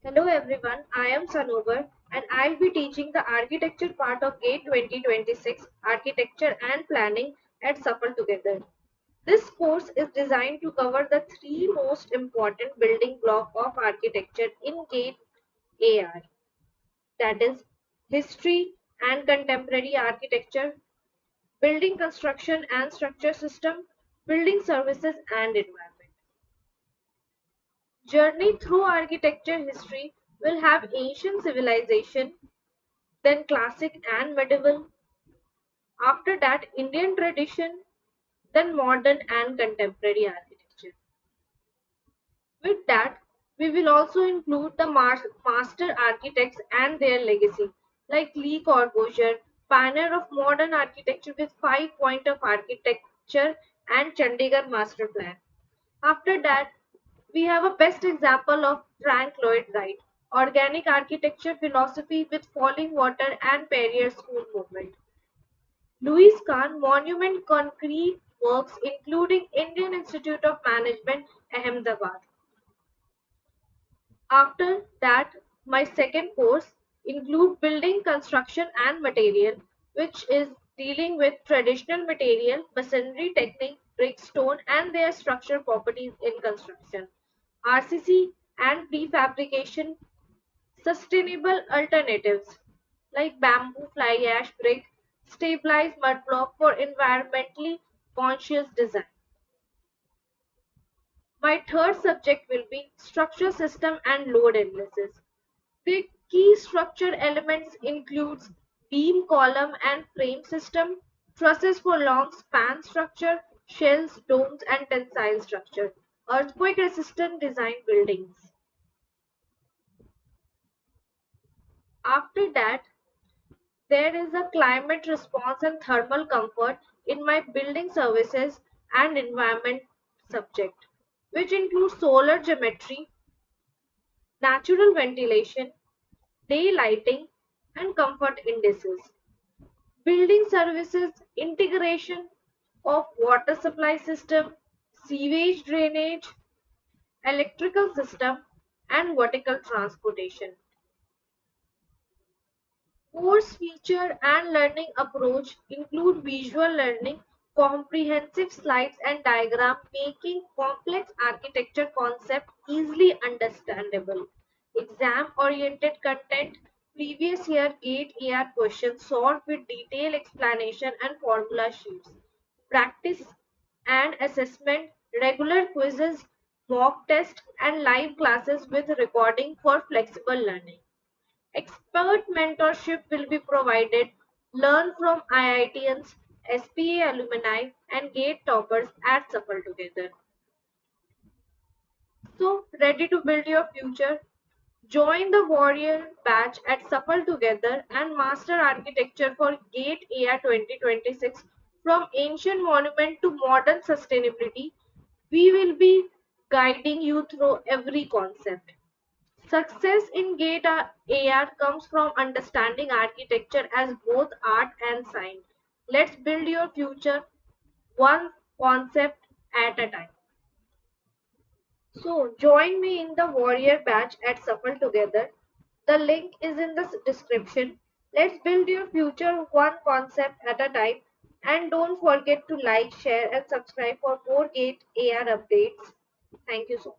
Hello everyone, I am Sanovar and I'll be teaching the architecture part of GATE 2026 Architecture and Planning at Safal Together. This course is designed to cover the three most important building blocks of architecture in GATE AR, that is, history and contemporary architecture, building construction and structure system, building services and environment. Journey through architecture history will have ancient civilization, then classic and medieval, after that Indian tradition, then modern and contemporary architecture. With that, we will also include the master architects and their legacy, like Le Corbusier, pioneer of modern architecture with 5 points of architecture and Chandigarh master plan. After that, we have a best example of Frank Lloyd Wright, organic architecture philosophy with falling water and Perrier school movement. Louis Kahn Monument Concrete Works including Indian Institute of Management, Ahmedabad. After that, my second course include building construction and material, which is dealing with traditional material, masonry technique, brick, stone, and their structural properties in construction. RCC and prefabrication, sustainable alternatives like bamboo fly ash brick, stabilized mud block for environmentally conscious design. My third subject will be structure system and load analysis. The key structure elements includes beam, column and frame system, trusses for long span structure, shells, domes and tensile structure, earthquake resistant design buildings. After that, there is a climate response and thermal comfort in my building services and environment subject, which includes solar geometry, natural ventilation, day lighting, and comfort indices. Building services integration of water supply system, sewage drainage, electrical system, and vertical transportation. Course feature and learning approach include visual learning, comprehensive slides and diagram making complex architecture concept easily understandable. Exam oriented content, previous year GATE AR questions solved with detailed explanation and formula sheets. Practice and assessment, regular quizzes, mock test and live classes with recording for flexible learning. Expert mentorship will be provided. Learn from IITians, SPA alumni, and GATE toppers at Safal Together. So, ready to build your future? Join the Warrior batch at Safal Together and master architecture for GATE AR 2026 from ancient monument to modern sustainability. We will be guiding you through every concept. Success in GATE AR comes from understanding architecture as both art and science. Let's build your future one concept at a time. So, join me in the Warrior batch at Safal Together. The link is in the description. Let's build your future one concept at a time. And don't forget to like, share, and subscribe for more GATE AR updates. Thank you so much.